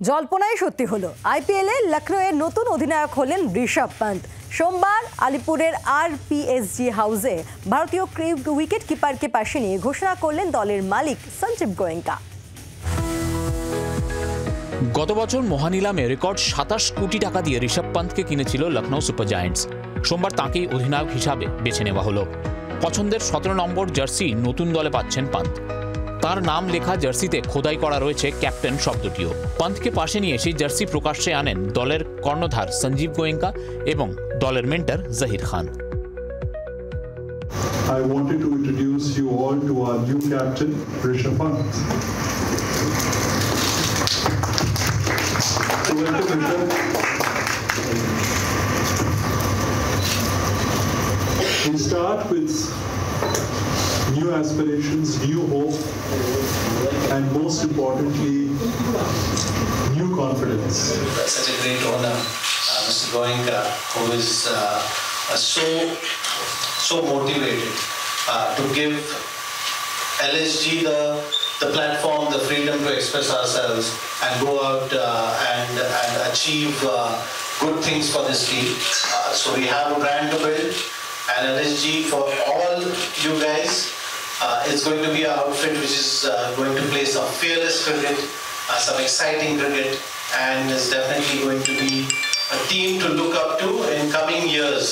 জল্পনাই সত্যি হলো, আইপিএলে লখনৌয়ের নতুন অধিনায়ক হলেন ঋষভ পন্ত। সোমবার আলিপুরের আরপিএসজি হাউসে ভারতীয় উইকেট কিপারকে পাশে নিয়ে ঘোষণা করলেন দলের মালিক সঞ্জীব গোয়েঙ্কা। গত বছর মহানিলামে রেকর্ড 27 কোটি টাকা দিয়ে ঋষভ পন্তকে কিনেছিল লখনৌ সুপার জায়ান্টস। সোমবার তাঁকেই অধিনায়ক হিসাবে বেছে নেওয়া হলো। পছন্দের 17 নম্বর জার্সি নতুন দলে পাচ্ছেন পন্ত। তার নাম লেখা জার্সিতে খোদাই করা রয়েছে ক্যাপ্টেন শব্দটিও। পন্তকে পাশে নিয়ে সেই জার্সি প্রকাশ্যে আনেন দলের কর্ণধার সঞ্জীব গোয়েঙ্কা এবং দলের mentor Zahir Khan. I wanted to introduce you all to our new captain, Rishabh Pant. So welcome, Rishabh. We start with new aspirations, new hope, and most importantly, new confidence. Such a great owner, Mr. Goenka, who is so motivated to give LSG the platform, the freedom to express ourselves and go out and achieve good things for this team. So we have a brand to build, and LSG for all you guys is going to be an outfit which is going to play some fearless cricket, some exciting cricket, and is definitely going to be a team to look up to in coming years.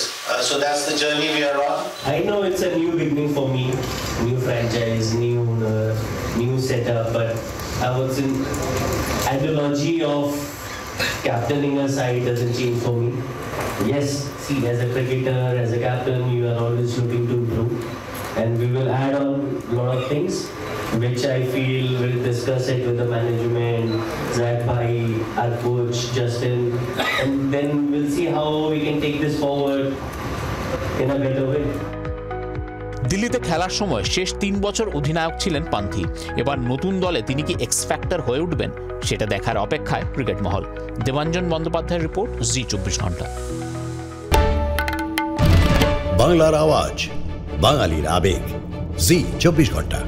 So that's the journey we are on. I know it's a new beginning for me, new franchise, new owner, new setup, but I was in ideology of captaining a side doesn't change for me. Yes, see, as a cricketer, as a captain, you are always looking to improve, and we will add on a lot of things, which I feel we'll discuss it with the management, Zach Bhai, our coach, Justin, and then we'll see how we can take this forward in a better way. দিল্লিতে খেলার সময় শেষ 3 বছর অধিনায়ক ছিলেন পান্থি। এবার নতুন দলে তিনি কি এক্স ফ্যাক্টর হয়ে উঠবেন সেটা দেখার অপেক্ষায় ক্রিকেট মহল। দেবাঞ্জন বন্দ্যোপাধ্যায়ের রিপোর্ট, জি 24 ঘন্টা। বাংলার আওয়াজ, বাঙালির আবেগ, জি 24 ঘন্টা।